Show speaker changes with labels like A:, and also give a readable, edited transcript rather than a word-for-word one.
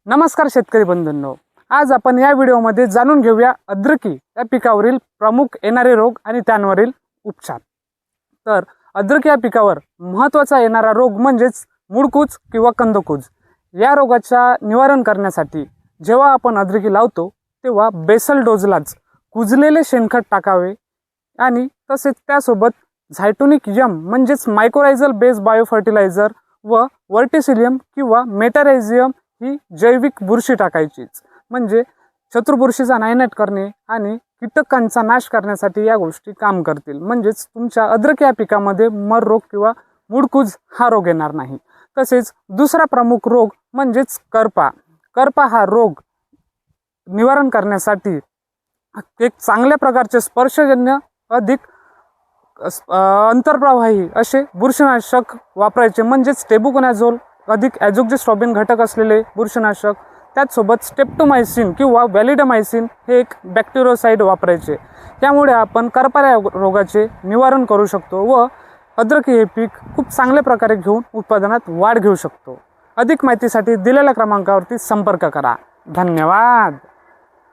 A: नमस्कार शेतकरी बंधूंनो, आज आपण या व्हिडिओमध्ये जाणून घेऊया अद्रकी या पिकावरील प्रमुख येणारे रोग आणि त्यांवरील उपचार। तर अद्रक या पिकावर महत्त्वाचा येणारा रोग म्हणजेच मुळकूज किंवा कंदकूज। या रोगाच्या निवारण करण्यासाठी जेव्हा आपण अद्रकी लावतो तेव्हा बेसल डोजलाच कुजलेले शेणखत टाकावे आणि तसेच त्यासोबत झायटोनिक यम म्हणजेच मायक्रोरायझल बेस बायो फर्टिलायझर व वर्टिसिलियम किंवा मेटारायझियम ही जैविक बुरशी टाकायचीच। म्हणजे शत्रुबुरशीचा नायनाट करणे आणि कीटकांचा नाश करण्यासाठी या गोष्टी काम करतील। म्हणजेच तुमच्या अद्रक या पिकामध्ये मर रोग किंवा मुळकूज हा रोग येणार नाही। तसेच दुसरा प्रमुख रोग म्हणजेच करपा। करपा हा रोग निवारण करण्यासाठी एक चांगल्या प्रकारचे स्पर्शजन्य अधिक अंतर्प्रवाही असे बुरशीनाशक वापरायचे। म्हणजेच टेबुकोनाझोल अधिक ॲझोक्सिस्ट्रोबिन घटक असलेले बुरशीनाशक, त्याचसोबत स्ट्रेप्टोमायसिन किंवा व्हॅलिडामायसिन हे एक बॅक्टेरियोसाइड वापरायचे। त्यामुळे आपण करपा रोगाचे निवारण करू शकतो व अद्रकी हे पीक खूप चांगल्या प्रकारे घेऊन उत्पादनात वाढ घेऊ शकतो। अधिक माहितीसाठी दिलेल्या क्रमांकावरती संपर्क करा। धन्यवाद।